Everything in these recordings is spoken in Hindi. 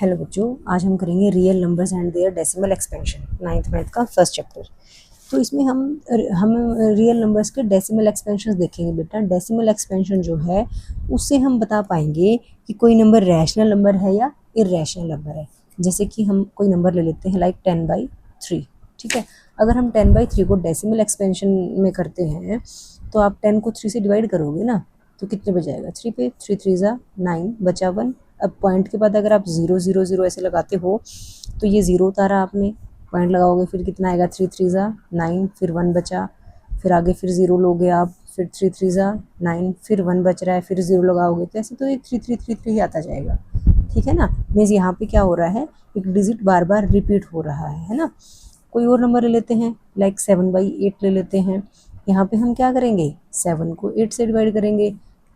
हेलो बच्चों, आज हम करेंगे real numbers and their decimal expansion, ninth math का फर्स्ट चैप्टर। तो इसमें हम रियल नंबर्स के डेसिमल एक्सपेंशन देखेंगे। बेटा डेसिमल एक्सपेंशन जो है उससे हम बता पाएंगे कि कोई नंबर रैशनल नंबर है या इरेशनल नंबर है। जैसे कि हम कोई नंबर ले लेते हैं लाइक 10/3। ठीक है, अगर हम 10/3 को डेसिमल एक्सपेंशन में करते हैं तो आप 10 को 3 से डिवाइड करोगे ना, तो कितने बजाएगा? 3 पे 3 3 ज़ा 9 बचा 1। अब पॉइंट के बाद अगर आप 0 0 0 ऐसे लगाते हो तो ये 0 उतारा आपने, पॉइंट लगाओगे फिर कितना आएगा? 3 3 ज़ा 9, फिर 1 बचा, फिर आगे फिर 0 लोगे आप, फिर 3 3 ज़ा 9, फिर 1 बच रहा है, फिर 0 लगाओगे तो ऐसे तो ये 3 3 3 3 ही आता जाएगा। ठीक है ना, मीन्स यहाँ पे क्या हो रहा है, एक डिजिट बार बार रिपीट हो रहा है ना। कोई और नंबर ले लेते हैं लाइक 7/8 ले लेते हैं। यहाँ पे हम क्या करेंगे? 7 को 8 से डिवाइड करेंगे,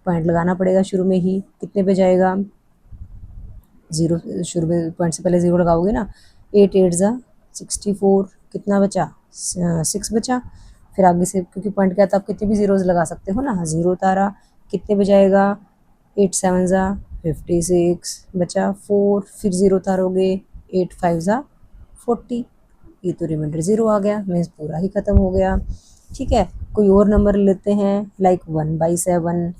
पॉइंट लगाना पड़ेगा शुरू में ही, कितने पे जाएगा? 0, शुरू में पॉइंट से पहले 0 लगाओगे ना। 8 8 ज़ा 64, कितना बचा? 6 बचा। फिर आगे से क्योंकि पॉइंट क्या था, आप कितने भी जीरोज लगा सकते हो ना। 0 उतारा, कितने बजाएगा? 8 7 ज़ा 56 बचा 4, फिर 0 उतारोगे, 8 5 ज़ा 40, ये तो रिमाइंडर 0 आ गया, मीन्स पूरा ही ख़त्म हो गया। ठीक है, कोई और नंबर लेते हैं लाइक 1/7।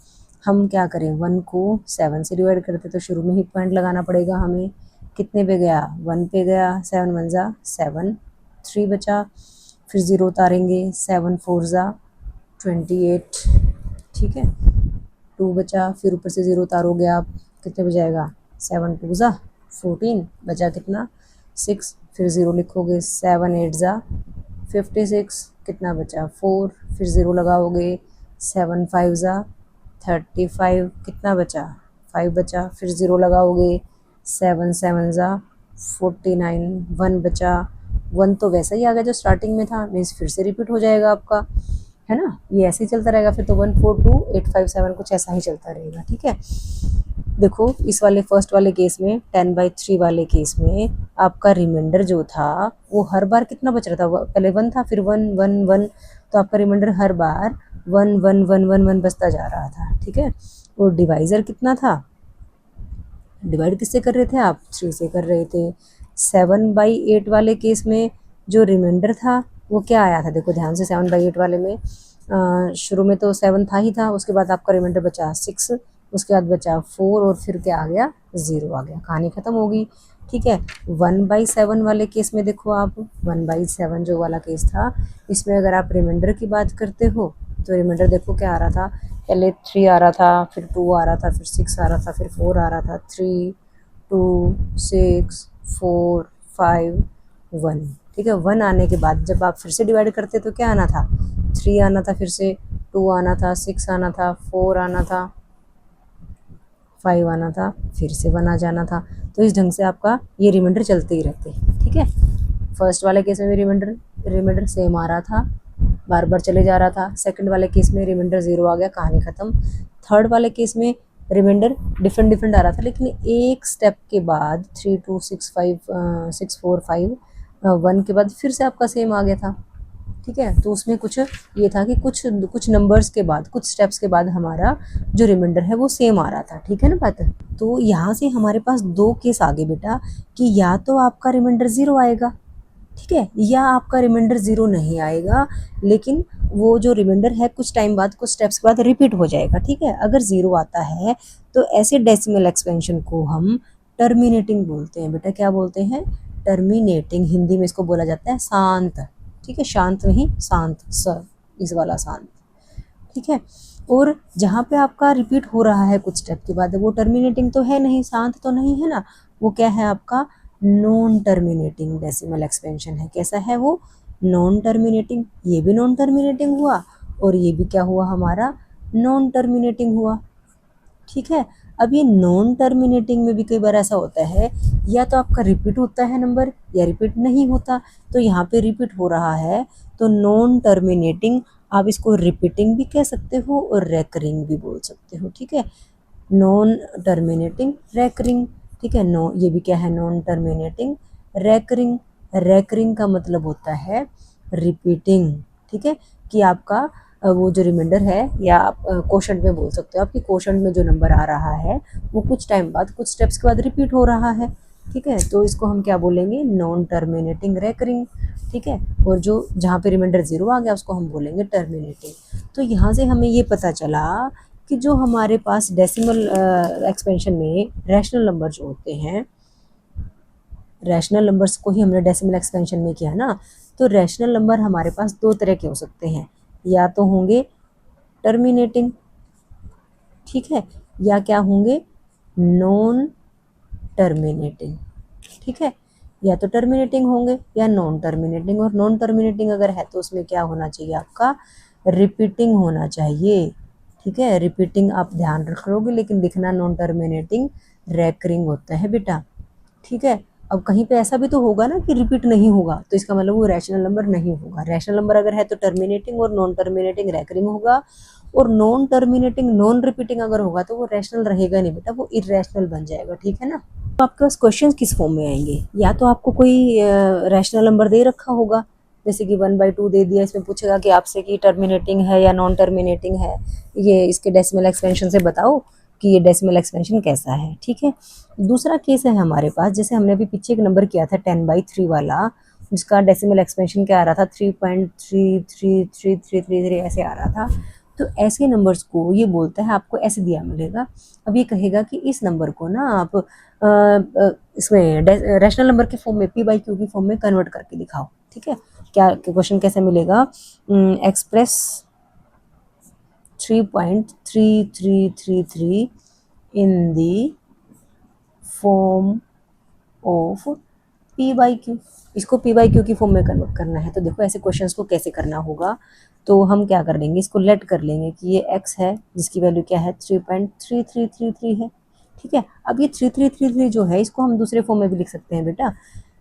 हम क्या करें, 1 को 7 से डिवाइड करते तो शुरू में ही पॉइंट लगाना पड़ेगा हमें। कितने पे गया? 1 पे गया, 7 1 ज़ा 7, 3 बचा, फिर 0 उतारेंगे, 7 4 ज़ा 28। ठीक है, 2 बचा, फिर ऊपर से 0 उतारोगे आप, कितने बजाएगा? 7 2 ज़ा 14, बचा कितना? 6, फिर 0 लिखोगे, 7 8 ज़ा 56, कितना बचा? 4, फिर 0 लगाओगे, 7 5 ज़ा 35, कितना बचा? 5 बचा, फिर 0 लगाओगे, 7 7 ज़ा 49, 1 बचा। 1 तो वैसा ही आ गया जो स्टार्टिंग में था, मीन्स फिर से रिपीट हो जाएगा आपका, है ना। ये ऐसे ही चलता रहेगा फिर तो 1 4 2 8 5 7 कुछ ऐसा ही चलता रहेगा। ठीक है, देखो इस वाले फर्स्ट वाले केस में 10/3 वाले केस में आपका रिमाइंडर जो था वो हर बार कितना बच रहा था? पहले 1 था, फिर 1 1 1, तो आपका रिमाइंडर हर बार 1 1 1 1 1 बचता जा रहा था। ठीक है, और डिवाइज़र कितना था? डिवाइड किससे कर रहे थे आप? 3 से कर रहे थे। 7/8 वाले केस में जो रिमाइंडर था वो क्या आया था? देखो ध्यान से, 7/8 वाले में शुरू में तो 7 था ही था, उसके बाद आपका रिमाइंडर बचा 6, उसके बाद बचा 4 और फिर क्या आ गया? 0 आ गया, कहानी ख़त्म हो गई। ठीक है, 1/7 वाले केस में देखो आप, 1/7 जो वाला केस था, इसमें अगर आप रिमाइंडर की बात करते हो तो रिमाइंडर देखो क्या आ रहा था, पहले 3 आ रहा था, फिर 2 आ रहा था, फिर 6 आ रहा था, फिर 4 आ रहा था, 3 2 6 4 5 1। ठीक है, 1 आने के बाद जब आप फिर से डिवाइड करते तो क्या आना था? 3 आना था, फिर से 2 आना था, 6 आना था, 4 आना था, 5 आना था, फिर से 1 आ जाना था। तो इस ढंग से आपका ये रिमाइंडर चलते ही रहते। ठीक है, फर्स्ट वाले केस में भी रिमाइंडर सेम आ रहा था, बार बार चले जा रहा था। सेकंड वाले केस में रिमाइंडर 0 आ गया, कहानी ख़त्म। थर्ड वाले केस में रिमाइंडर डिफरेंट आ रहा था, लेकिन एक स्टेप के बाद 3 2 6 5 6 4 5 1 के बाद फिर से आपका सेम आ गया था। ठीक है, तो उसमें कुछ ये था कि कुछ नंबर्स के बाद, कुछ स्टेप्स के बाद हमारा जो रिमाइंडर है वो सेम आ रहा था। ठीक है ना बात? तो यहाँ से हमारे पास 2 केस आ गए बेटा, कि या तो आपका रिमाइंडर 0 आएगा, ठीक है, या आपका रिमाइंडर 0 नहीं आएगा, लेकिन वो जो रिमाइंडर है कुछ टाइम बाद, कुछ स्टेप्स के बाद रिपीट हो जाएगा। ठीक है, अगर 0 आता है तो ऐसे डेसिमल एक्सपेंशन को हम टर्मिनेटिंग बोलते हैं। बेटा क्या बोलते हैं? टर्मिनेटिंग। हिंदी में इसको बोला जाता है शांत। ठीक है, शांत नहीं, शांत, स इस वाला शांत। ठीक है, और जहाँ पे आपका रिपीट हो रहा है कुछ स्टेप के बाद, वो टर्मिनेटिंग तो है नहीं, शांत तो नहीं है ना, वो क्या है आपका? नॉन टर्मिनेटिंग डेसिमल एक्सपेंशन है। कैसा है वो? Non terminating. ये भी नॉन टर्मिनेटिंग हुआ और ये भी क्या हुआ हमारा? नॉन टर्मिनेटिंग हुआ। ठीक है, अब ये नॉन टर्मिनेटिंग में भी कई बार ऐसा होता है, या तो आपका रिपीट होता है नंबर या रिपीट नहीं होता। तो यहाँ पे रिपीट हो रहा है तो नॉन टर्मिनेटिंग, आप इसको रिपीटिंग भी कह सकते हो और रेकरिंग भी बोल सकते हो। ठीक है, नॉन टर्मिनेटिंग रेकरिंग। ठीक है, नो, ये भी क्या है? Non terminating recurring. रेकरिंग का मतलब होता है रिपीटिंग। ठीक है, कि आपका वो जो रिमाइंडर है, या आप क्वोशंट में बोल सकते हो, आपकी क्वोशंट में जो नंबर आ रहा है वो कुछ टाइम बाद, कुछ स्टेप्स के बाद रिपीट हो रहा है। ठीक है, तो इसको हम क्या बोलेंगे, नॉन टर्मिनेटिंग रेकरिंग, ठीक है। और जो जहाँ पे रिमाइंडर 0 आ गया उसको हम बोलेंगे टर्मिनेटिंग। तो यहाँ से हमें ये पता चला कि जो हमारे पास डेसिमल एक्सपेंशन में रैशनल नंबर जो होते हैं, रैशनल नंबर्स को ही हमने डेसिमल एक्सपेंशन में किया ना, तो रैशनल नंबर हमारे पास दो तरह के हो सकते हैं, या तो होंगे टर्मिनेटिंग, ठीक है, या क्या होंगे, नॉन टर्मिनेटिंग, ठीक है, या तो टर्मिनेटिंग होंगे या नॉन टर्मिनेटिंग। और नॉन टर्मिनेटिंग अगर है तो उसमें क्या होना चाहिए, आपका रिपीटिंग होना चाहिए, ठीक है, रिपीटिंग आप ध्यान रख लोगे, लेकिन लिखना नॉन टर्मिनेटिंग रेकरिंग होता है बेटा, ठीक है। अब कहीं पे ऐसा भी तो होगा ना कि रिपीट नहीं होगा, तो इसका मतलब वो रैशनल नंबर नहीं होगा। रैशनल नंबर अगर है तो टर्मिनेटिंग और नॉन टर्मिनेटिंग रेकरिंग होगा, और नॉन टर्मिनेटिंग नॉन रिपीटिंग अगर होगा तो वो रैशनल रहेगा नहीं बेटा, वो इरेशनल बन जाएगा, ठीक है ना। तो आपके पास क्वेश्चन किस फॉर्म में आएंगे, या तो आपको कोई रैशनल नंबर दे रखा होगा, जैसे कि 1/2 दे दिया, इसमें पूछेगा कि आपसे कि टर्मिनेटिंग है या नॉन टर्मिनेटिंग है, ये इसके डेसिमल एक्सपेंशन से बताओ कि ये डेसिमल एक्सपेंशन कैसा है, ठीक है। दूसरा केस है हमारे पास, जैसे हमने अभी पीछे एक नंबर किया था 10/3 वाला, जिसका डेसिमल एक्सपेंशन क्या आ रहा था, 3.33333 ऐसे आ रहा था। तो ऐसे नंबर्स को ये बोलता है, आपको ऐसे दिया मिलेगा, अब ये कहेगा कि इस नंबर को ना आप इसमें रैशनल नंबर के फॉर्म में, p/q की फॉर्म में कन्वर्ट करके दिखाओ, ठीक है। क्या क्वेश्चन कैसे मिलेगा, express 3.3333 in the form of p/q, इसको p/q की फॉर्म में कन्वर्ट करना है। तो देखो ऐसे क्वेश्चंस को कैसे करना होगा, तो हम क्या कर लेंगे, इसको लेट कर लेंगे कि ये x है जिसकी वैल्यू क्या है 3.3333 है, ठीक है। अब ये 3333 जो है इसको हम दूसरे फॉर्म में भी लिख सकते हैं बेटा,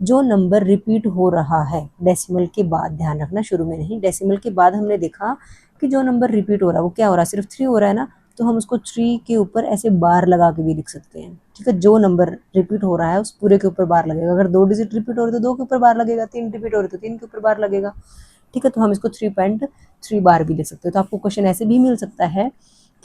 जो नंबर रिपीट हो रहा है डेसिमल के बाद, ध्यान रखना शुरू में नहीं, डेसिमल के बाद हमने देखा कि जो नंबर रिपीट हो रहा है वो क्या हो रहा है, सिर्फ 3 हो रहा है ना, तो हम उसको 3 के ऊपर ऐसे बार लगा के भी लिख सकते हैं, ठीक है। जो नंबर रिपीट हो रहा है उस पूरे के ऊपर बार लगेगा, अगर 2 डिजिट रिपीट हो रहे तो 2 के ऊपर बार लगेगा, 3 रिपीट हो रहे तो 3 के ऊपर बार लगेगा, ठीक है। तो हम इसको 3.3 बार भी लिख सकते हैं। तो आपको क्वेश्चन ऐसे भी मिल सकता है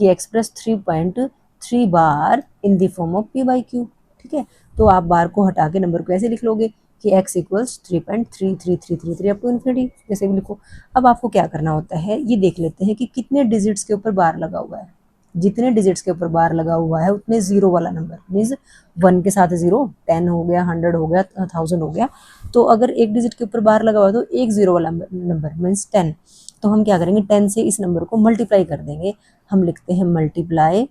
कि express 3.3 bar in the form of p/q, ठीक है। तो आप बार को हटा के नंबर को ऐसे लिख लोगे कि x equals 3.33333 up to infinity, जैसे भी लिखो। अब आपको क्या करना होता है, ये देख लेते हैं कि कितने डिजिट्स के ऊपर बार लगा हुआ है। जितने डिजिट्स के ऊपर बार लगा हुआ है उतने जीरो वाला नंबर, मीन्स 1 के साथ 0, 10 हो गया, 100 हो गया, 1000 हो गया। तो अगर एक डिजिट के ऊपर बार लगा हुआ है तो एक जीरो वाला नंबर मीन्स 10। तो हम क्या करेंगे, 10 से इस नंबर को मल्टीप्लाई कर देंगे। हम लिखते हैं मल्टीप्लाई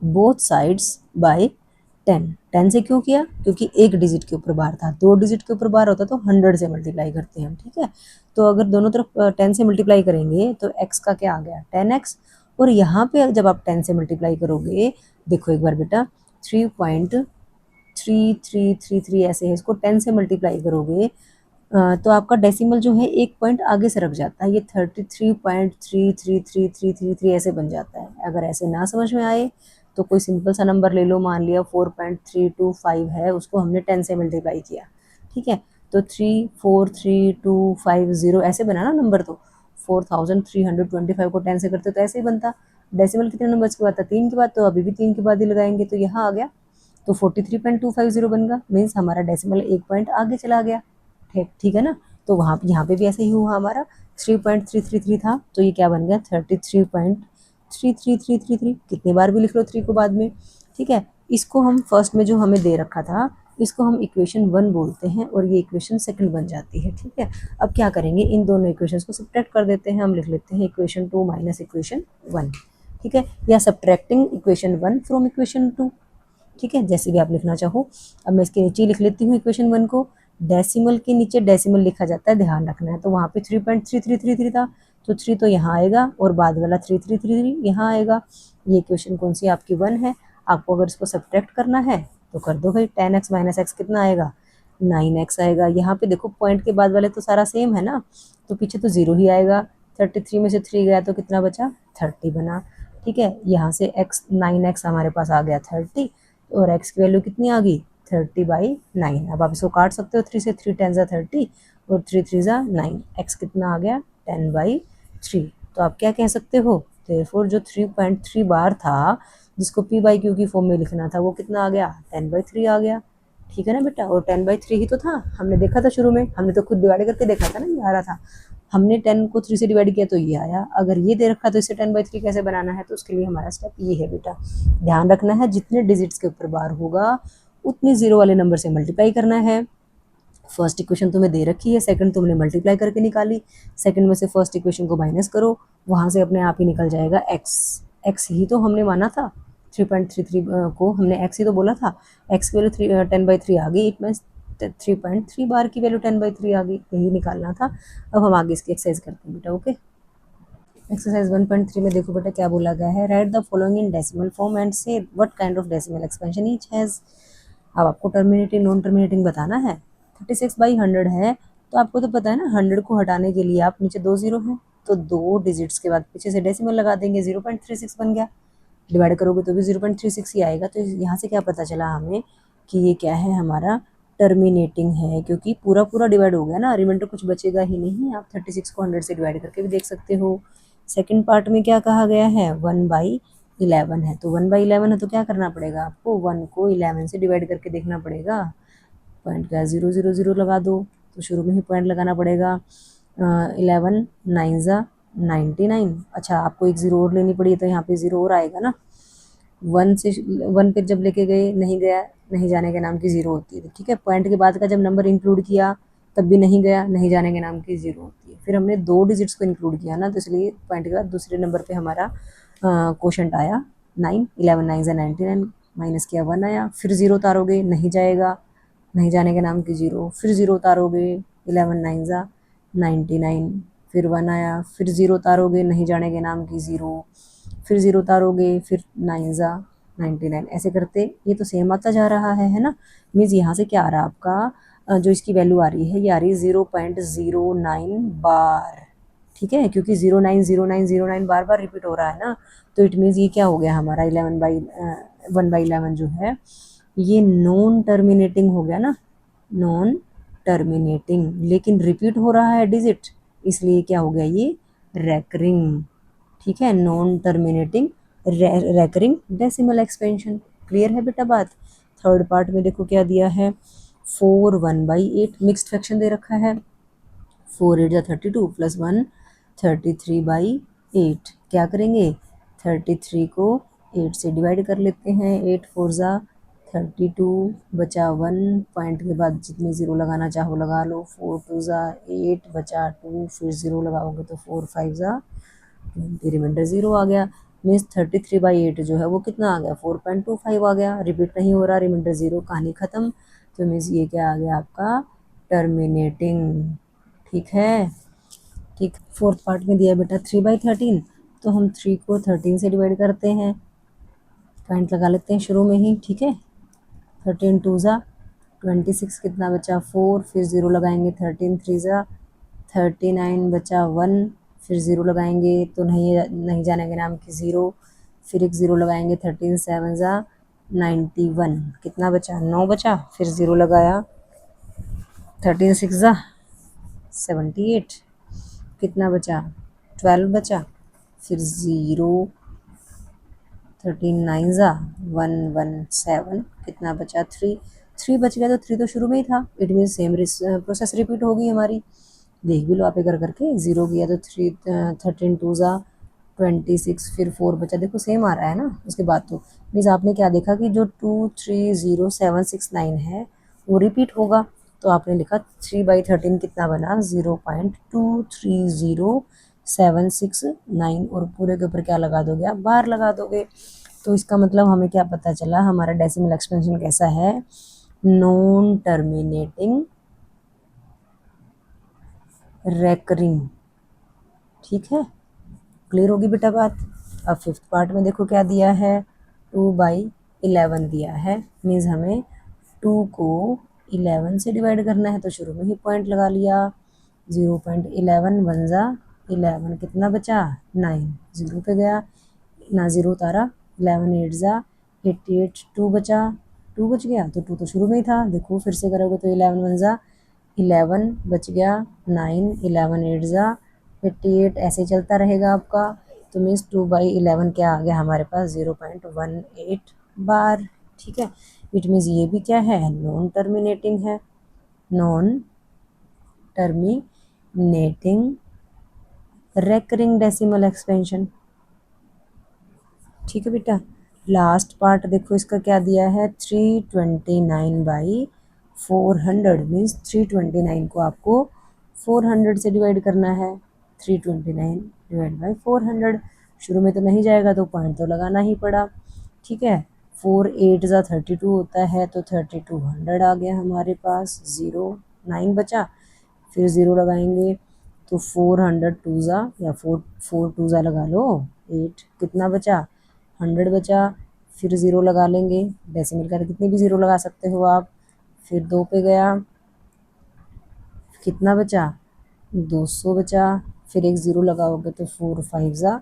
बोथ साइड्स बाय 10। 10 से क्यों किया, क्योंकि एक डिजिट के ऊपर बार था, 2 डिजिट के ऊपर बार होता तो 100 से मल्टीप्लाई करते हैं हम, ठीक है। तो अगर दोनों तरफ 10 से मल्टीप्लाई करेंगे तो x का क्या आ गया 10x, और यहाँ पे जब आप 10 से मल्टीप्लाई करोगे, देखो एक बार बेटा 3.3333 ऐसे है, इसको 10 से मल्टीप्लाई करोगे तो आपका डेसिमल जो है एक पॉइंट आगे से रख जाता है, ये 33.333333 ऐसे बन जाता है। अगर ऐसे ना समझ में आए तो कोई सिंपल सा नंबर ले लो, मान लिया 4.325 है, उसको हमने 10 से मल्टीप्लाई किया, ठीक है। तो 3433250 ऐसे बना ना नंबर, तो 4325 को 10 से करते तो ऐसे ही बनता। डेसिमल कितने नंबर के बाद था, 3 के बाद, तो अभी भी 3 के बाद ही लगाएंगे, तो यहाँ आ गया, तो 43.250 बन गया, मीन्स हमारा डेसिमल एक पॉइंट आगे चला गया, ठीक है ना। तो वहाँ यहाँ पे भी ऐसे ही हुआ, हमारा 3.333 था तो ये क्या बन गया 33.33333, कितने बार भी लिख लो 3 को बाद में, ठीक है। इसको हम फर्स्ट में जो हमें दे रखा था इसको हम इक्वेशन 1 बोलते हैं, और ये इक्वेशन सेकंड बन जाती है, ठीक है। अब क्या करेंगे, इन दोनों इक्वेशंस को सब्ट्रैक्ट कर देते हैं, हम लिख लेते हैं इक्वेशन 2 माइनस इक्वेशन 1, ठीक है, या सब्ट्रैक्टिंग इक्वेशन 1 फ्रॉम इक्वेशन 2, ठीक है, जैसे भी आप लिखना चाहो। अब मैं इसके नीचे लिख लेती हूँ इक्वेशन 1 को, डेसिमल के नीचे डेसिमल लिखा जाता है, ध्यान रखना है। तो वहाँ पे 3.3333 था, तो 3 तो यहाँ आएगा और बाद वाला 3333 यहाँ आएगा। ये इक्वेशन कौन सी आपकी 1 है। आपको अगर इसको सब्ट्रैक्ट करना है तो कर दो भाई, 10x माइनस एक्स कितना आएगा 9x आएगा। यहाँ पे देखो पॉइंट के बाद वाले तो सारा सेम है ना, तो पीछे तो 0 ही आएगा। 33 में से 3 गया तो कितना बचा 30 बना, ठीक है। यहाँ से x 9x हमारे पास आ गया 30, और x की वैल्यू कितनी आ गई 30/9। अब आप इसको काट सकते हो 3 से, 3 10 ज़ा 30 और 3 3 ज़ा 9, x कितना आ गया 10/3। तो आप क्या कह सकते हो, देयरफॉर जो 3.3 बार था जिसको p/q की फॉर्म में लिखना था वो कितना आ गया 10/3 आ गया, ठीक है ना बेटा। और 10/3 ही तो था, हमने देखा था शुरू में, हमने तो खुद डिवाइड करके देखा था ना, ये आ रहा था। हमने 10 को 3 से डिवाइड किया तो ये आया। अगर ये दे रखा तो इसे 10/3 कैसे बनाना है, तो उसके लिए हमारा स्टेप ये है बेटा। ध्यान रखना है जितने डिजिट्स के ऊपर बार होगा उतनी जीरो वाले नंबर से मल्टीप्लाई करना है। फर्स्ट इक्वेशन तुम्हें दे रखी है, सेकंड तुमने मल्टीप्लाई करके निकाली, सेकंड में से फर्स्ट इक्वेशन को माइनस करो, वहाँ से अपने आप ही निकल जाएगा एक्स। एक्स ही तो हमने माना था, 3.33 को हमने एक्स ही तो बोला था। एक्स की वैल्यू 10/3 आ गई, इट मीन्स 3.3 बार की वैल्यू 10/3 आ गई, यही निकालना था। अब हम आगे इसकी एक्सरसाइज करते हैं बेटा। ओके, एक्सरसाइज 1.3 में देखो बेटा क्या बोला गया है, write the following in decimal form and say what kind of decimal expansion each has. अब आपको टर्मिनेटिंग नॉन टर्मिनेटिंग बताना है। 36/100 है, तो आपको तो पता है ना 100 को हटाने के लिए आप नीचे 2 जीरो हैं, तो 2 डिजिट्स के बाद पीछे से डेसिमल लगा देंगे, 0.36 बन गया। डिवाइड करोगे तो भी 0.36 ही आएगा। तो यहाँ से क्या पता चला हमें कि ये क्या है, हमारा टर्मिनेटिंग है, क्योंकि पूरा पूरा डिवाइड हो गया ना, रिमाइंडर कुछ बचेगा ही नहीं। आप 36 को 100 से डिवाइड करके भी देख सकते हो। सेकंड पार्ट में क्या कहा गया है, 1/11 है, तो 1/11 है तो क्या करना पड़ेगा आपको, 1 को 11 से डिवाइड करके देखना पड़ेगा। पॉइंट क्या, 0 0 0 लगा दो, तो शुरू में ही पॉइंट लगाना पड़ेगा। 11 9 ज़ा 99। अच्छा, आपको एक जीरो और लेनी पड़ी, तो यहाँ पे जीरो और आएगा ना। 1 से 1 पे जब लेके गए नहीं गया, नहीं जाने के नाम की जीरो होती है, ठीक है। पॉइंट के बाद का जब नंबर इंक्लूड किया तब भी नहीं गया, नहीं जाने के नाम की जीरो होती है। फिर हमने 2 डिजिट्स को इंक्लूड किया ना, तो इसलिए पॉइंट के बाद दूसरे नंबर पे हमारा क्वोशंट आया 9। 11 9 ज़ा 99, माइनस किया 1 आया। फिर जीरो उतारोगे नहीं जाएगा, नहीं जाने के नाम की जीरो। फिर जीरो उतारोगे, 11 9 ज़ा 99, फिर 1 आया। फिर जीरो उतारोगे, नहीं जाने के नाम की जीरो। फिर जीरो उतारोगे, फिर 9 ज़ा 99, ऐसे करते ये तो सेम आता जा रहा है ना। मीन्स यहाँ से क्या आ रहा है आपका, जो इसकी वैल्यू आ रही है, ये आ रही है 0.09 बार, ठीक है। क्योंकि 090909 बार बार रिपीट हो रहा है ना, तो इट मीन्स ये क्या हो गया हमारा 1/11 जो है ये नॉन टर्मिनेटिंग हो गया ना, नॉन टर्मिनेटिंग। लेकिन रिपीट हो रहा है डिजिट, इसलिए क्या हो गया ये रेकरिंग, ठीक है। Non terminating recurring decimal expansion. Clear है बेटा बात। थर्ड पार्ट में देखो क्या दिया है, 4 1/8 मिक्स्ड फ्रैक्शन दे रखा है। 4 8 32 प्लस 1 33/8। क्या करेंगे, 33 को 8 से डिवाइड कर लेते हैं। 8 4 ज़ा 32 बचा 1, पॉइंट के बाद जितनी ज़ीरो लगाना चाहो लगा लो। 4 2 ज़ा 8 बचा 2, फिर ज़ीरो लगाओगे तो 4 5 ज़ा 20, रिमाइंडर ज़ीरो आ गया। मीन्स 33/8 जो है वो कितना आ गया, 4.25 आ गया। रिपीट नहीं हो रहा, रिमाइंडर ज़ीरो, कहानी ख़त्म। तो मीन्स ये क्या आ गया आपका टर्मिनेटिंग, ठीक है। ठीक, फोर्थ पार्ट में दिया बेटा 3/13, तो हम 3 को 13 से डिवाइड करते हैं, पॉइंट लगा लेते हैं शुरू में ही, ठीक है। 13 2 ज़ा 26, कितना बचा 4, फिर ज़ीरो लगाएंगे। 13 3 ज़ा 39 बचा 1, फिर ज़ीरो लगाएंगे तो नहीं जाने के नाम की ज़ीरो। फिर एक ज़ीरो लगाएंगे। 13 7 ज़ा 91, कितना बचा 9 बचा, फिर ज़ीरो लगाया। 13 6 ज़ा 78, कितना बचा 12 बचा, फिर ज़ीरो। 13 9 ज़ा 117, कितना बचा 3, 3 बच गया, तो 3 तो शुरू में ही था। It mean same process repeat होगी हमारी। देख भी लो आप एक करके, ज़ीरो किया तो 13 2 ज़ा 26, फिर 4 बचा, देखो सेम आ रहा है ना। उसके बाद तो मीन्स आपने क्या देखा कि जो 2 3 0 7 6 9 है वो रिपीट होगा, तो आपने लिखा 3/13 कितना बना 0.230769, और पूरे के ऊपर क्या लगा दोगे आप, बार लगा दोगे। तो इसका मतलब हमें क्या पता चला, हमारा डेसिमल एक्सपेंशन कैसा है, नॉन टर्मिनेटिंग रेकरिंग, ठीक है। क्लियर होगी बेटा बात। अब फिफ्थ पार्ट में देखो क्या दिया है, 2/11 दिया है। मीन्स हमें 2 को 11 से डिवाइड करना है, तो शुरू में ही पॉइंट लगा लिया। 0.11 1 ज़ा 11, कितना बचा 9, ज़ीरो पे गया ना, ज़ीरो उतारा। 11 8 ज़ा 88, 2 बचा, 2 बच गया, तो 2 तो शुरू में ही था। देखो फिर से करोगे तो 11 1 ज़ा 11 बच गया, 9 11 8 ज़ा 88, ऐसे चलता रहेगा आपका। तो मीन्स 2/11 क्या आ गया हमारे पास 0.18 बार, ठीक है। इट मीन्स ये भी क्या है, नॉन टर्मिनेटिंग है, non terminating recurring decimal expansion. ठीक है बेटा, लास्ट पार्ट देखो इसका क्या दिया है, 329/400 मीन्स 329 को आपको 400 से डिवाइड करना है। 329 डिवाइड बाई 400, शुरू में तो नहीं जाएगा तो पॉइंट तो लगाना ही पड़ा। ठीक है, 4 8 ज़ा 32 होता है, तो 3200 आ गया हमारे पास, 0 9 बचा, फिर 0 लगाएंगे तो 400 2 ज़ा या 4 2 ज़ा लगा लो 8, कितना बचा 100 बचा, फिर 0 लगा लेंगे, डेसिमल का कितने भी 0 लगा सकते हो आप, फिर 2 पे गया, कितना बचा 200 बचा, फिर एक 0 लगाओगे तो 4 5 ज़ा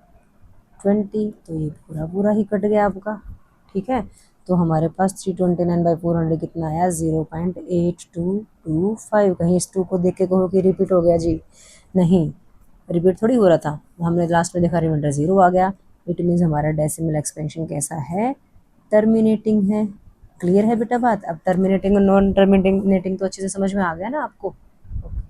20, तो ये पूरा पूरा ही कट गया आपका। ठीक है, तो हमारे पास 329/400 कितना आया, 0.8225। कहीं इस 2 को देख के कहो कि रिपीट हो गया जी, नहीं रिपीट थोड़ी हो रहा था, हमने लास्ट में देखा रिमाइंडर 0 आ गया। इट मीन्स हमारा डेसिमल एक्सपेंशन कैसा है, टर्मिनेटिंग है। क्लियर है बेटा बात, अब टर्मिनेटिंग और नॉन टर्मिनेटिंग तो अच्छे से समझ में आ गया ना आपको।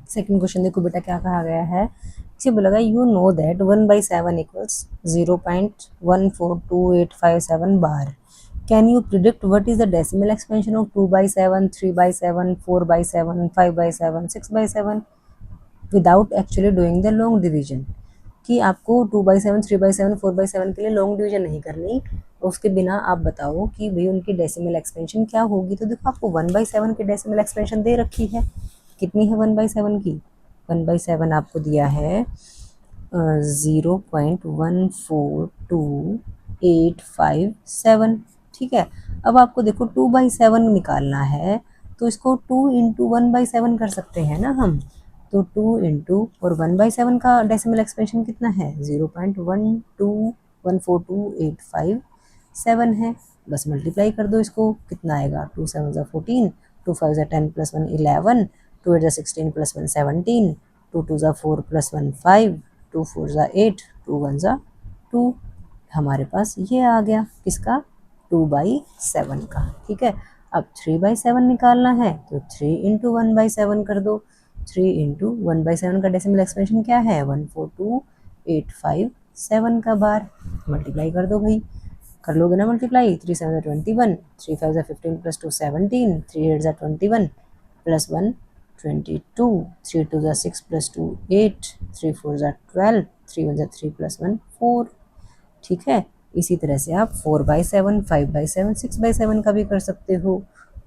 सेकंड क्वेश्चन देखो बेटा क्या कहा गया है, इसे बोला गया you know that 1/7 equals 0.14287 bar, can you predict what is the decimal expansion of 2/7 3/7 4/7 5/7 6/7 without actually doing the long division. कि आपको 2/7 3/7 4/7 के लिए लॉन्ग डिवीजन नहीं करनी, उसके बिना आप बताओ कि भाई उनकी डेसिमल एक्सपेंशन क्या होगी। तो देखो आपको 1/7 की डेसिमल एक्सपेंशन दे रखी है, कितनी है 1/7 की, 1/7 आपको दिया है 0.14287। ठीक है, अब आपको देखो 2/7 निकालना है, तो इसको 2 इंटू 1/7 कर सकते हैं ना हम, तो 2 इंटू और 1/7 का डेसिमल एक्सपेंशन कितना है 0.1214287 है, बस मल्टीप्लाई कर दो इसको, कितना आएगा 2 7 ज़ा 14, 2 5 ज़ा 10 + 1 11, 2 8 ज़ा 16 + 1 17, 2 2 ज़ा 4 + 1 5, 2 4 ज़ा 8, 2 1 ज़ा 2, हमारे पास ये आ गया किसका 2/7 का। ठीक है, अब 3/7 निकालना है तो 3 इंटू 1/7 कर दो, 3 इंटू 1/7 का डेसिमल एक्सपेंशन क्या है 142,857 का बार, मल्टीप्लाई कर दो भाई, कर लोगे ना मल्टीप्लाई, 3 7 ज़ा 21, 3 5 ज़ा 15 + 2 17, 3 8 ज़ा 21 + 1 22, 3 2 ज़ा 6 + 2 8, 3 4 ज़ा 12, 3 1 ज़ा 3 + 1 4। ठीक है, इसी तरह से आप 4/7 5/7 6/7 का भी कर सकते हो।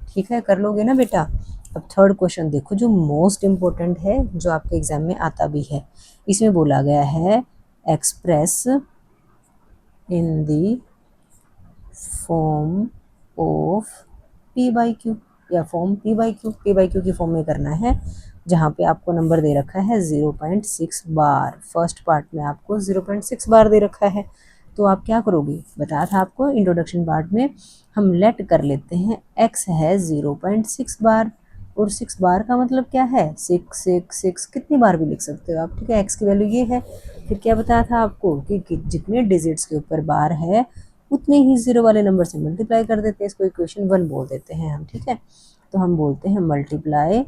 ठीक है, कर लोगे ना बेटा। अब थर्ड क्वेश्चन देखो जो मोस्ट इम्पोर्टेंट है, जो आपके एग्जाम में आता भी है, इसमें बोला गया है express in the form of P/Q, या फॉर्म P/Q, P/Q की फॉर्म में करना है, जहाँ पे आपको नंबर दे रखा है 0.6 बार, फर्स्ट पार्ट में आपको 0.6 बार दे रखा है, तो आप क्या करोगे, बताया था आपको इंट्रोडक्शन पार्ट में, हम लेट कर लेते हैं x है 0.6 बार, और 6 बार का मतलब क्या है 6 6 6, कितनी बार भी लिख सकते हो आप। ठीक है, x की वैल्यू ये है, फिर क्या बताया था आपको कि जितने डिजिट्स के ऊपर बार है उतने ही जीरो वाले नंबर से मल्टीप्लाई कर देते हैं, इसको इक्वेशन 1 बोल देते हैं हम। ठीक है, तो हम बोलते हैं मल्टीप्लाई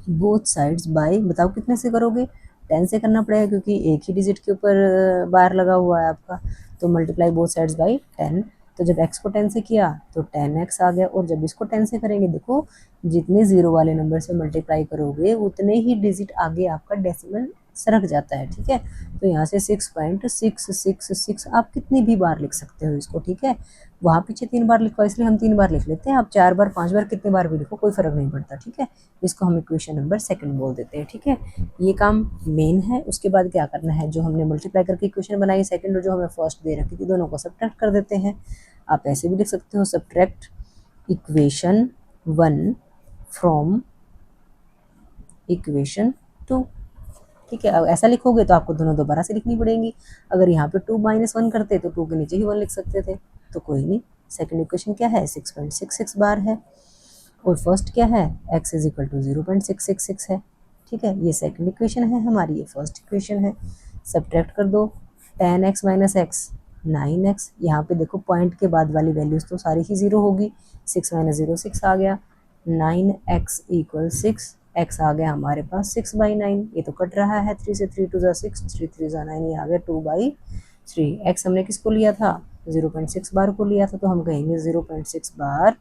बोथ साइड्स बाय, बताओ कितने से करोगे, 10 से करना पड़ेगा क्योंकि एक ही डिजिट के ऊपर बार लगा हुआ है आपका, तो मल्टीप्लाई बोथ साइड्स बाय 10। तो जब x को 10 से किया तो 10x आ गया, और जब इसको 10 से करेंगे देखो जितने जीरो वाले नंबर से मल्टीप्लाई करोगे उतने ही डिजिट आगे आपका डेसिमल सरक जाता है। ठीक है, तो यहाँ से 6.666 आप कितनी भी बार लिख सकते हो इसको। ठीक है, वहाँ पीछे 3 बार लिखवा इसलिए हम 3 बार लिख लेते हैं, आप 4 बार 5 बार कितने बार भी लिखो कोई फर्क नहीं पड़ता। ठीक है, इसको हम इक्वेशन नंबर 2 बोल देते हैं। ठीक है, ये काम मेन है। उसके बाद क्या करना है, जो हमने मल्टीप्लाई करके इक्वेशन बनाई सेकंड और जो हमें फर्स्ट दे रखी थी, दोनों को सब्ट्रैक्ट कर देते हैं। आप ऐसे भी लिख सकते हो, सब्ट्रैक्ट इक्वेशन 1 फ्रॉम इक्वेशन 2। ठीक है, अब ऐसा लिखोगे तो आपको दोनों दोबारा से लिखनी पड़ेंगी, अगर यहाँ पे 2 - 1 करते तो 2 के नीचे ही 1 लिख सकते थे, तो कोई नहीं। सेकंड इक्वेशन क्या है 6.66 बार है, और फर्स्ट क्या है x इज इक्वल टू 0.666 है। ठीक है, ये सेकंड इक्वेशन है हमारी, ये फर्स्ट इक्वेशन है। सब्ट्रैक्ट कर दो 10x - x 9x, यहाँ पे देखो पॉइंट के बाद वाली वैल्यूज तो सारी ही जीरो होगी, 6 माइनस 0 6 आ गया, 9x इक्वल 6, x आ गया हमारे पास 6/9, ये तो कट रहा है, 3 से 3 2 ज़ा 6, 3 3 ज़ा 9, ये आ गया 2/3। x हमने किसको लिया था, 0.6 बार को लिया था, तो हम कहेंगे 0.6 बार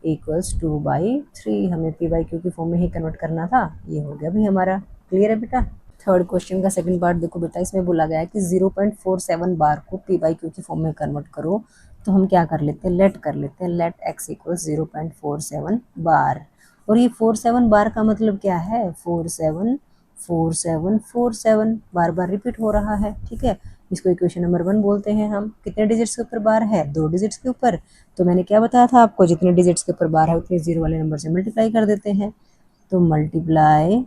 इक्वल्स 2/3। हमें पी बाई क्यू की फॉर्म में ही कन्वर्ट करना था, ये हो गया भाई हमारा। क्लियर है बेटा। थर्ड क्वेश्चन का सेकंड पार्ट देखो बेटा, इसमें बोला गया है कि 0.47 बार को पी बाई क्यू की फॉर्म में कन्वर्ट करो। तो हम क्या कर लेते हैं, लेट कर लेते हैं, लेट x इक्वल्स 0.47 बार। और ये 47 बार का मतलब क्या है, 47 47 47 बार बार रिपीट हो रहा है। ठीक है, इसको इक्वेशन नंबर 1 बोलते हैं हम। कितने डिजिट्स के ऊपर बार है, 2 डिजिट्स के ऊपर। तो मैंने क्या बताया था आपको, जितने डिजिट्स के ऊपर बार है उतने जीरो वाले नंबर से मल्टीप्लाई कर देते हैं। तो मल्टीप्लाई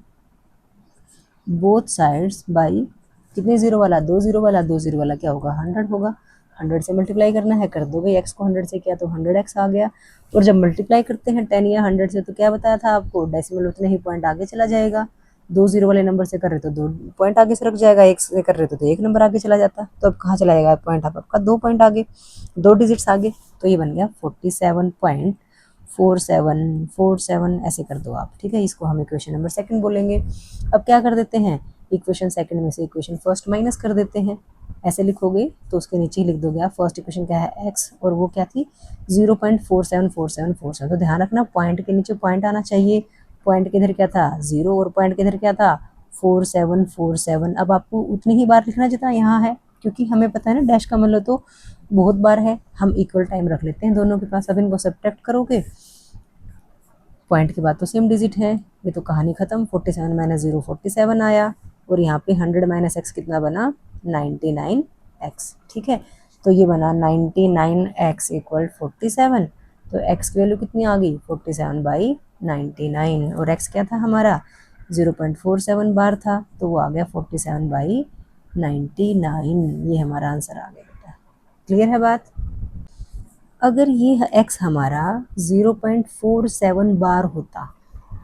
बोथ साइड्स बाई, कितने जीरो वाला, 2 जीरो वाला, 2 जीरो वाला क्या होगा, 100 होगा। 100 से मल्टीप्लाई करना है, कर दो भाई, x को 100 से किया तो 100x आ गया। और जब मल्टीप्लाई करते हैं 10 या 100 से, तो क्या बताया था आपको, डेसिमल उतने ही पॉइंट आगे चला जाएगा। 2 जीरो वाले नंबर से कर रहे तो 2 पॉइंट आगे से रख जाएगा, एक से कर रहे तो 1 नंबर आगे चला जाता। तो अब कहाँ चला जाएगा पॉइंट, आपका 2 पॉइंट आगे, 2 डिजिट्स आगे। तो ये बन गया 47.4747, ऐसे कर दो आप। ठीक है, इसको हम इक्वेशन नंबर 2 बोलेंगे। अब क्या कर देते हैं, इक्वेशन 2 में से इक्वेशन 1 माइनस कर देते हैं। ऐसे लिखोगे तो उसके नीचे ही लिख दोगे आप, फर्स्ट इक्वेशन क्या है x, और वो क्या थी 0.474747। तो ध्यान रखना पॉइंट के नीचे पॉइंट आना चाहिए। पॉइंट के इधर क्या था 0, और पॉइंट के इधर क्या था 4747। अब आपको उतनी ही बार लिखना जितना यहाँ है, क्योंकि हमें पता है ना डैश का मतलब तो बहुत बार है। हम इक्वल टाइम रख लेते हैं दोनों के पास। अब इनको सब्ट्रैक्ट करोगे, पॉइंट के बाद तो सेम डिजिट है, ये तो कहानी खत्म। 47 माइनस 0 47 आया, और यहाँ पे 100 माइनस एक्स कितना बना, 99x। ठीक है, तो ये बना 99x इक्वल 47। तो x की वैल्यू कितनी आ गई, 47/99, और x क्या था हमारा 0.47 बार था, तो वो आ गया 47/99। ये हमारा आंसर आ गया बेटा। क्लियर है बात। अगर ये x हमारा 0.47 बार होता,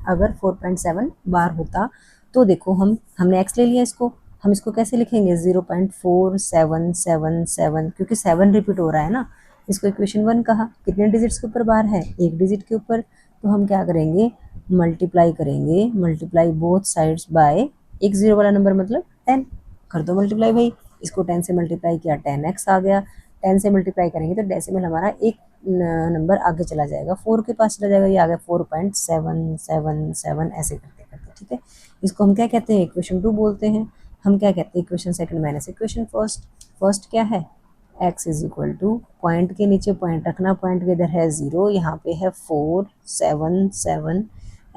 अगर 4.7 बार होता, तो देखो हमने x ले लिया, इसको हम इसको कैसे लिखेंगे 0.4777, क्योंकि 7 रिपीट हो रहा है ना। इसको इक्वेशन 1 कहा। कितने डिजिट्स के ऊपर बार है, एक डिजिट के ऊपर। तो हम क्या करेंगे, मल्टीप्लाई करेंगे, मल्टीप्लाई बोथ साइड्स बाय, एक जीरो वाला नंबर मतलब 10, कर दो मल्टीप्लाई भाई। इसको 10 से मल्टीप्लाई किया 10x आ गया। 10 से मल्टीप्लाई करेंगे तो डेसिमल हमारा एक नंबर आगे चला जाएगा, 4 के पास चला जाएगा, ये आ गया 4.777, ऐसे करते करते। ठीक है, इसको हम क्या कहते हैं, इक्वेशन 2 बोलते हैं। हम क्या कहते हैं, इक्वेशन 2 माइनस इक्वेशन 1। फर्स्ट क्या है, x is equal to, point के नीचे पॉइंट रखना, पॉइंट के इधर है 0, यहाँ पे है 4 7 7,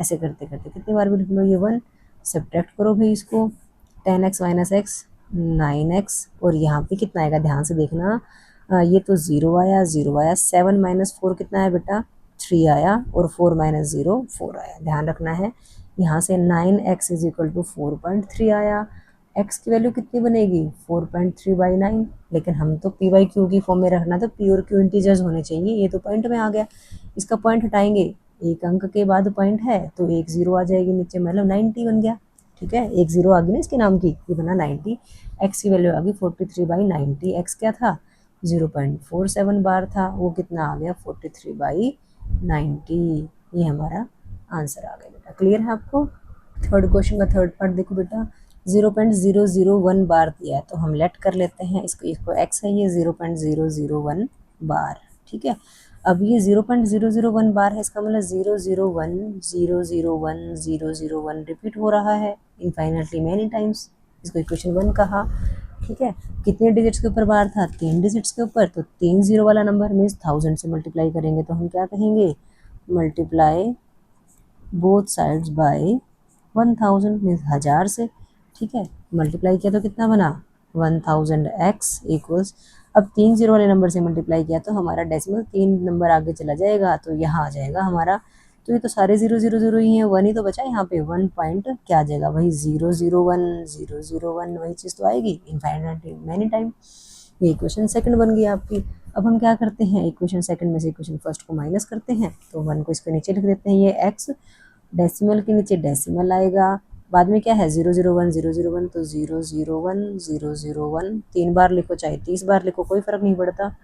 ऐसे करते करते कितनी बार भी लिख लो ये 1। सब्ट्रैक्ट करो भाई इसको, 10x माइनस एक्स 9x, और यहाँ पे कितना आएगा ध्यान से देखना, ये तो 0 आया, 0 आया, 7 माइनस 4 कितना है बेटा 3 आया, और 4 माइनस 0 4 आया। ध्यान रखना है, यहाँ से 9x इज इक्वल टू 4.3 आया। x की वैल्यू कितनी बनेगी 4.3/9, लेकिन हम तो p बाई क्यू की फॉर्म में रखना, तो p और q इंटीजर्स होने चाहिए। ये तो पॉइंट में आ गया, इसका पॉइंट हटाएंगे, एक अंक के बाद पॉइंट है तो एक जीरो आ जाएगी नीचे, मतलब 90 बन गया। ठीक है, एक जीरो आ गई ना इसके नाम की, ये बना 90। x की वैल्यू आ गई 43/90। x क्या था 0.47 बार था, वो कितना आ गया 43/90। ये हमारा आंसर आ गया बेटा। क्लियर है आपको। थर्ड क्वेश्चन का थर्ड पार्ट देखो बेटा, 0.001 बार दिया है, तो हम लेट कर लेते हैं इसको x है ये 0.001 बार। ठीक है, अब ये 0.001 बार है, इसका मतलब 001 रिपीट हो रहा है इनफाइनाइटली मैनी टाइम्स। इसको इक्वेशन 1 कहा। ठीक है, कितने डिजिट्स के ऊपर बार था, 3 डिजिट्स के ऊपर। तो 3 जीरो वाला नंबर मीन्स 1000 से मल्टीप्लाई करेंगे, तो हम क्या कहेंगे, multiply both sides by 1000 means 1000 से। ठीक है, मल्टीप्लाई किया तो कितना बना 1000x इक्वल्स, अब 3 जीरो वाले नंबर से मल्टीप्लाई किया तो हमारा डेसिमल 3 नंबर आगे चला जाएगा, तो यहाँ आ जाएगा हमारा। तो ये तो सारे 0 0 0 ही हैं, 1 ही तो बचा यहाँ पे, 1 पॉइंट क्या आ जाएगा वही 001 वही चीज़ तो आएगी इनफाइनाइटली मैनी टाइम। ये इक्वेशन 2 बन गई आपकी। अब हम क्या करते हैं, इक्वेशन 2 में से इक्वेशन 1 को माइनस करते हैं, तो 1 को इसके नीचे लिख देते हैं, ये x, डेसिमल के नीचे डेसिमल आएगा, बाद में क्या है 001 तो 001 001, 3 बार लिखो चाहे 30 बार लिखो कोई फर्क नहीं पड़ता।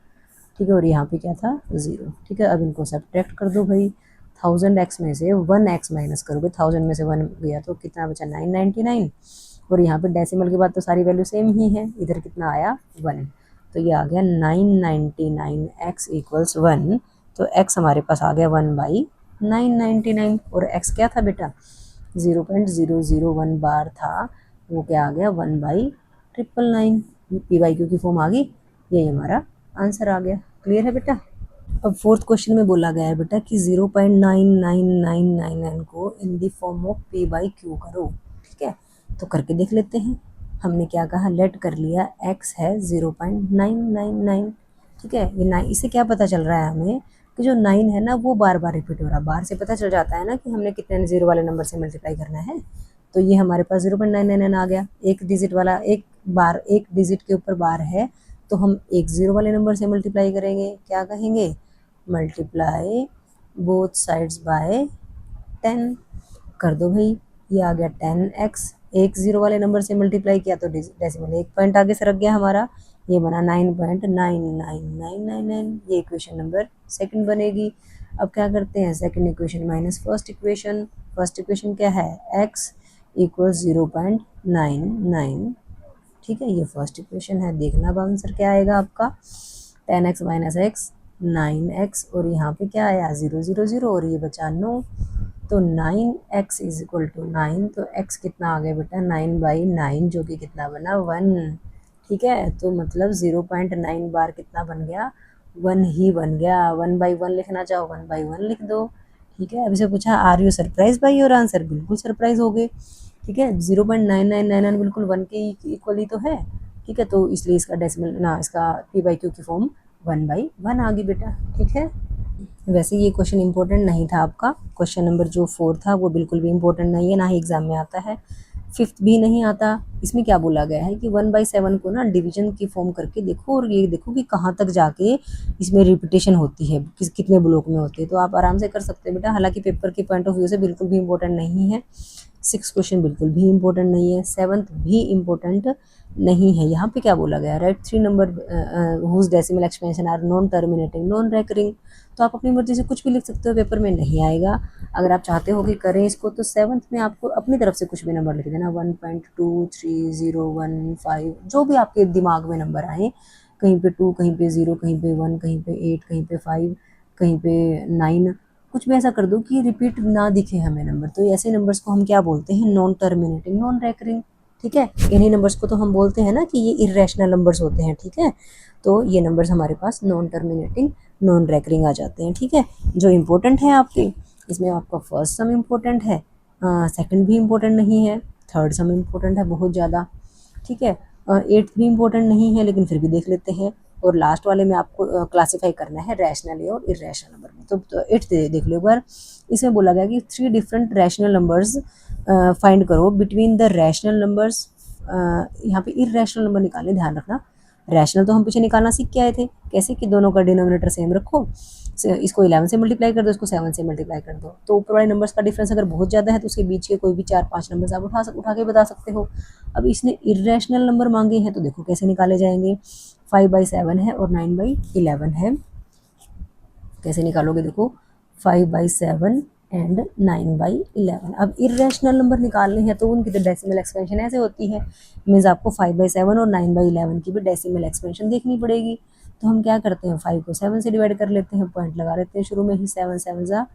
ठीक है, और यहाँ पे क्या था 0, ठीक है। अब इनको सब्ट्रैक्ट कर दो भाई, 1000x में से 1x माइनस करोगे, 1000 में से 1 गया तो कितना बचा 999, और यहाँ पे डेसिमल के बाद तो सारी वैल्यू सेम ही है, इधर कितना आया 1, तो ये आ गया 999x इक्वल्स 1, तो x हमारे पास आ गया 1/999, और x क्या था बेटा 0.001 बार था, वो क्या आ गया 1/999, पी बाई क्यू की फॉर्म आ गई, यही हमारा आंसर आ गया। क्लियर है बेटा। अब फोर्थ क्वेश्चन में बोला गया है बेटा कि 0.99999 को in the form of p by q करो, ठीक है, तो करके देख लेते हैं। हमने क्या कहा, लेट कर लिया x है 0.999, ठीक है, ये 9, इससे क्या पता चल रहा है हमें कि जो 9 है ना वो बार बार रिपीट हो रहा है, बार से पता चल जाता है ना कि हमने कितने जीरो वाले नंबर से मल्टीप्लाई करना है, तो ये हमारे पास 0.999 आ गया, एक डिजिट वाला, एक बार एक डिजिट के ऊपर बार है, तो हम एक जीरो वाले नंबर से मल्टीप्लाई करेंगे, क्या कहेंगे, मल्टीप्लाई बोथ साइड्स बाय 10 कर दो भाई, ये आ गया 10x, एक जीरो वाले नंबर से मल्टीप्लाई किया तो डेसिमल एक पॉइंट आगे सरक गया हमारा, ये बना 9.99999, ये इक्वेशन नंबर सेकंड बनेगी। अब क्या करते हैं, second equation minus first equation, first equation क्या है x इक्वल 0.99, ठीक है, ये फर्स्ट इक्वेशन है। देखना अब आंसर क्या आएगा आपका, 10x माइनस एक्स 9x, और यहाँ पे क्या आया 0 0 0, और ये बचा 9, तो 9x इज इक्वल टू 9, तो x कितना आ गया बेटा 9/9, जो कि कितना बना 1, ठीक है, तो मतलब 0.9 बार कितना बन गया 1 ही बन गया। 1/1 लिखना चाहो 1/1 लिख दो, ठीक है। अभी से पूछा are you surprise by your answer, बिल्कुल सरप्राइज हो गए, ठीक है, 0.9999 बिल्कुल 1 के इक्वल ही तो है, ठीक है, तो इसलिए इसका डेसिमल ना, इसका पी बाई क्यू की फॉर्म 1/1 आ गई बेटा, ठीक है। वैसे ये क्वेश्चन इंपॉर्टेंट नहीं था आपका, क्वेश्चन नंबर जो 4 था वो बिल्कुल भी इंपॉर्टेंट नहीं है, ना ही एग्जाम में आता है, फिफ्थ भी नहीं आता। इसमें क्या बोला गया है कि 1/7 को ना डिवीजन की फॉर्म करके देखो, और ये देखो कि कहाँ तक जाके इसमें रिपीटेशन होती है, कितने ब्लॉक में होती है, तो आप आराम से कर सकते हो बेटा। हालांकि पेपर के पॉइंट ऑफ व्यू से बिल्कुल भी इंपॉर्टेंट नहीं है, 6 क्वेश्चन बिल्कुल भी इंपॉर्टेंट नहीं है, 7th भी इंपॉर्टेंट नहीं है। यहाँ पे क्या बोला गया, write 3 number whose decimal expansion are non terminating non recurring, तो आप अपनी मर्जी से कुछ भी लिख सकते हो, पेपर में नहीं आएगा। अगर आप चाहते हो कि करें इसको, तो 7th में आपको अपनी तरफ से कुछ भी नंबर लिख देना, 1.2301 जो भी आपके दिमाग में नंबर आए, कहीं पे 2, कहीं पे 0, कहीं पे 1, कहीं पे 8, कहीं पे 5, कहीं पे 9, कुछ भी ऐसा कर दो कि रिपीट ना दिखे हमें नंबर, तो ऐसे नंबर्स को हम क्या बोलते हैं, नॉन टर्मिनेटिंग नॉन रेकरिंग, ठीक है। इन्हीं नंबर्स को तो हम बोलते हैं ना कि ये इरेशनल नंबर्स होते हैं, ठीक है, तो ये नंबर्स हमारे पास नॉन टर्मिनेटिंग नॉन रेकरिंग आ जाते हैं, ठीक है। जो इम्पोर्टेंट है आपके, इसमें आपका फर्स्ट सम इम्पोर्टेंट है, सेकंड भी इम्पोर्टेंट नहीं है, थर्ड सम इम्पोर्टेंट है बहुत ज़्यादा, ठीक है, 8th भी इम्पोर्टेंट नहीं है, लेकिन फिर भी देख लेते हैं, और लास्ट वाले में आपको क्लासीफाई करना है रैशनल ए और इरेशनल नंबर में, तो 8th देख लो एक बार। इसमें बोला गया कि 3 डिफरेंट रैशनल नंबर्स फाइंड करो बिटवीन द रैशनल नंबर्स, यहाँ पे इरेशनल नंबर निकालने, ध्यान रखना, रैशनल तो हम पीछे निकालना सीख के आए थे, कैसे कि दोनों का डिनोमिनेटर सेम रखो, इसको 11 से मल्टीप्लाई कर दो, इसको 7 से मल्टीप्लाई कर दो, तो ऊपर वाले नंबर्स का डिफरेंस अगर बहुत ज़्यादा है तो उसके बीच के कोई भी 4-5 नंबर्स आप उठा के बता सकते हो। अब इसने इरेशनल नंबर मांगे हैं, तो देखो कैसे निकाले जाएंगे, 5/7 है और 9/11 है, कैसे निकालोगे, देखो 5/7 एंड 9/11। अब इरेशनल नंबर निकालने हैं तो उनकी तो डेसिमल एक्सपेंशन ऐसे होती है, मीन्स आपको 5/7 और 9/11 की भी डेसिमल एक्सपेंशन देखनी पड़ेगी। तो हम क्या करते हैं, 5 को 7 से डिवाइड कर लेते हैं, पॉइंट लगा लेते हैं शुरू में ही, 7 7 जा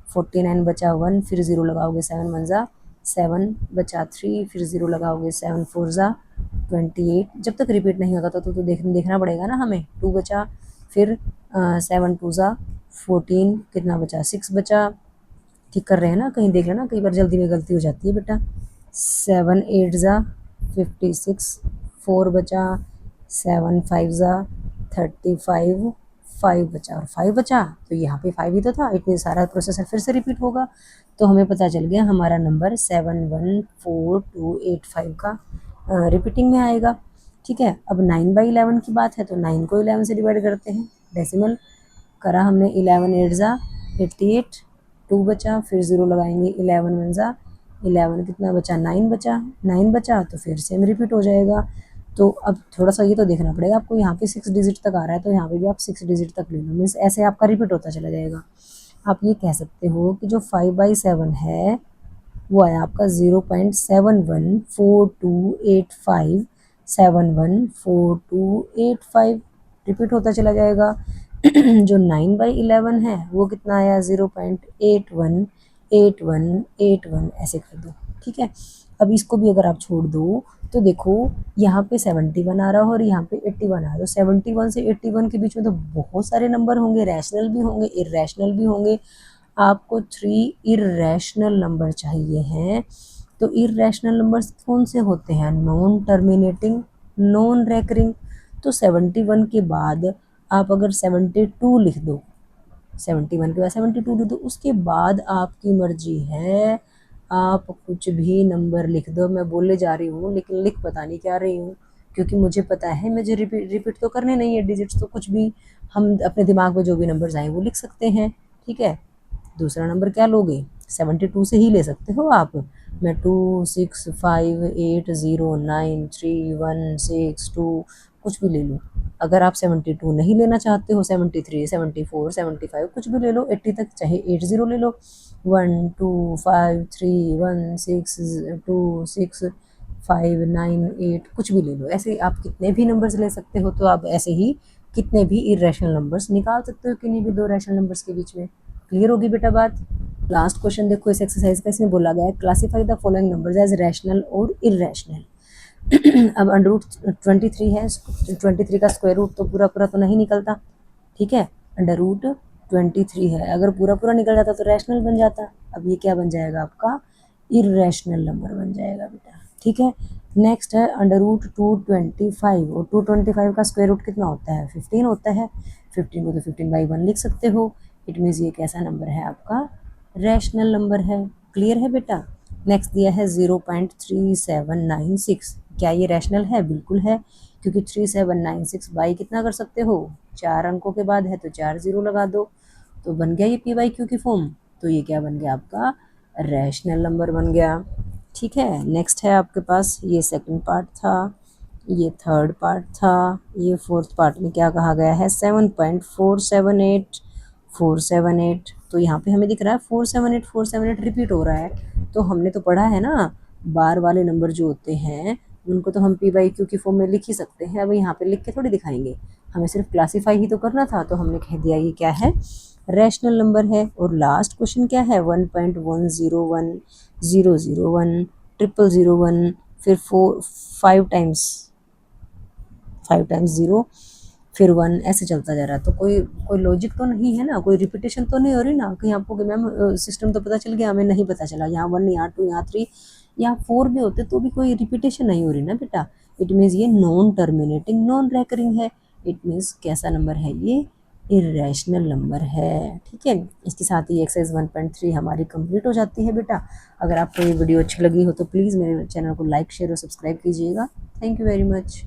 49 बचा 1, फिर 0 लगाओगे, 7 1 जा 7 बचा 3, फिर 0 लगाओगे, 7 4 जा 28, जब तक रिपीट नहीं होता तो देखना पड़ेगा ना हमें, 2 बचा, फिर 7 2 जा 14, कितना बचा 6 बचा, ठीक कर रहे हैं ना, कहीं देख लेना, कई बार जल्दी में गलती हो जाती है बेटा, 7 8 जा 56, 4 बचा, 7 5 जा 35, 5 बचा और 5 बचा, तो यहाँ पे 5 ही तो था, इतनी सारा प्रोसेसर फिर से रिपीट होगा, तो हमें पता चल गया हमारा नंबर 714,285 का रिपीटिंग में आएगा, ठीक है। अब 9/11 की बात है, तो 9 को 11 से डिवाइड करते हैं, डेसिमल करा हमने, 11 8 जा 88, 2 बचा, फिर 0 लगाएंगे, 11 1 जा 11, कितना बचा 9 बचा, 9 बचा तो फिर सेम रिपीट हो जाएगा, तो अब थोड़ा सा ये तो देखना पड़ेगा आपको, यहाँ पे 6 डिजिट तक आ रहा है तो यहाँ पे भी आप 6 डिजिट तक ले लो, मीन्स ऐसे आपका रिपीट होता चला जाएगा। आप ये कह सकते हो कि जो 5/7 है वो आया आपका 0.714285 रिपीट होता चला जाएगा। जो 9/11 है वो कितना आया 0.818181 ऐसे कर दो, ठीक है। अब इसको भी अगर आप छोड़ दो तो देखो यहाँ पे 71 आ रहा है और यहाँ पे 81 आ रहा है, तो 71 से 81 के बीच में तो बहुत सारे नंबर होंगे, रैशनल भी होंगे इरेशनल भी होंगे। आपको 3 इरेशनल नंबर चाहिए हैं। तो इरेशनल नंबर्स कौन से होते हैं, नॉन टर्मिनेटिंग, नॉन रेकरिंग। तो 71 के बाद आप अगर 72 लिख दो, 71 के बाद 72 लिख दो, उसके बाद आपकी मर्जी है, आप कुछ भी नंबर लिख दो। मैं बोलने जा रही हूँ लेकिन लिख पता नहीं क्या रही हूँ, क्योंकि मुझे पता है मुझे रिपीट तो करने नहीं है डिजिट्स, तो कुछ भी हम अपने दिमाग में जो भी नंबर्स आए वो लिख सकते हैं, ठीक है। दूसरा नंबर क्या लोगे, 72 से ही ले सकते हो आप। मैं 2658093162 कुछ भी ले लूँ। अगर आप 72 नहीं लेना चाहते हो, 73 74 75 कुछ भी ले लो, 80 तक चाहे 80 ले लो, 1253162659 कुछ भी ले लो। ऐसे आप कितने भी नंबर्स ले सकते हो, तो आप ऐसे ही कितने भी इरेशनल नंबर्स निकाल सकते हो किन्हीं भी दो रैशनल नंबर्स के बीच में। क्लियर होगी बेटा बात। लास्ट क्वेश्चन देखो इस एक्सरसाइज का, इसमें बोला गया है classify the following numbers as rational और इरेशनल। अब अंडर रूट 23 है, 23 का स्क्वायर रूट तो पूरा पूरा तो नहीं निकलता, ठीक है। अंडर रूट 23 है, अगर पूरा पूरा निकल जाता तो रैशनल बन जाता। अब ये क्या बन जाएगा आपका, इरेशनल नंबर बन जाएगा बेटा, ठीक है। नेक्स्ट है अंडर रूट 225, और 225 का स्क्वायर रूट कितना होता है, 15 होता है। 15 को तो 15/1 लिख सकते हो। इट मीन्स ये कैसा नंबर है आपका, रैशनल नंबर है। क्लियर है बेटा। नेक्स्ट दिया है 0.3796, क्या ये रैशनल है, बिल्कुल है, क्योंकि 3796 बाई कितना कर सकते हो, 4 अंकों के बाद है तो 4 0 लगा दो, तो बन गया ये p/q की फॉर्म। तो ये क्या बन गया आपका, रैशनल नंबर बन गया, ठीक है। नेक्स्ट है आपके पास, ये सेकंड पार्ट था, ये थर्ड पार्ट था, ये फोर्थ पार्ट में क्या कहा गया है, 7.478 तो यहाँ पे हमें दिख रहा है 478 रिपीट हो रहा है। तो हमने तो पढ़ा है ना, बार वाले नंबर जो होते हैं उनको तो हम p/q की फॉर्म में लिख ही सकते हैं। अब यहाँ पे लिख के थोड़ी दिखाएंगे, हमें सिर्फ क्लासीफाई ही तो करना था, तो हमने कह दिया ये क्या है, रैशनल नंबर है। और लास्ट क्वेश्चन क्या है, 1.101001 फिर 5 टाइम्स 0 फिर 1 ऐसे चलता जा रहा है। तो कोई कोई लॉजिक तो नहीं है ना, कोई रिपीटेशन तो नहीं हो रही ना कहीं आपको कि मैम सिस्टम तो पता चल गया हमें नहीं पता चला, यहाँ 1 यहाँ 2 यहाँ 3 यहाँ 4 भी होते तो भी कोई रिपीटेशन नहीं हो रही ना बेटा। इट मीन्स ये नॉन टर्मिनेटिंग नॉन रेकरिंग है। इट मीन्स कैसा नंबर है ये, इरेशनल नंबर है, ठीक है। इसके साथ ही एक्सरसाइज 1.3 हमारी कंप्लीट हो जाती है बेटा। अगर आपको ये वीडियो अच्छी लगी हो तो प्लीज़ मेरे चैनल को लाइक शेयर और सब्सक्राइब कीजिएगा। Thank you very much.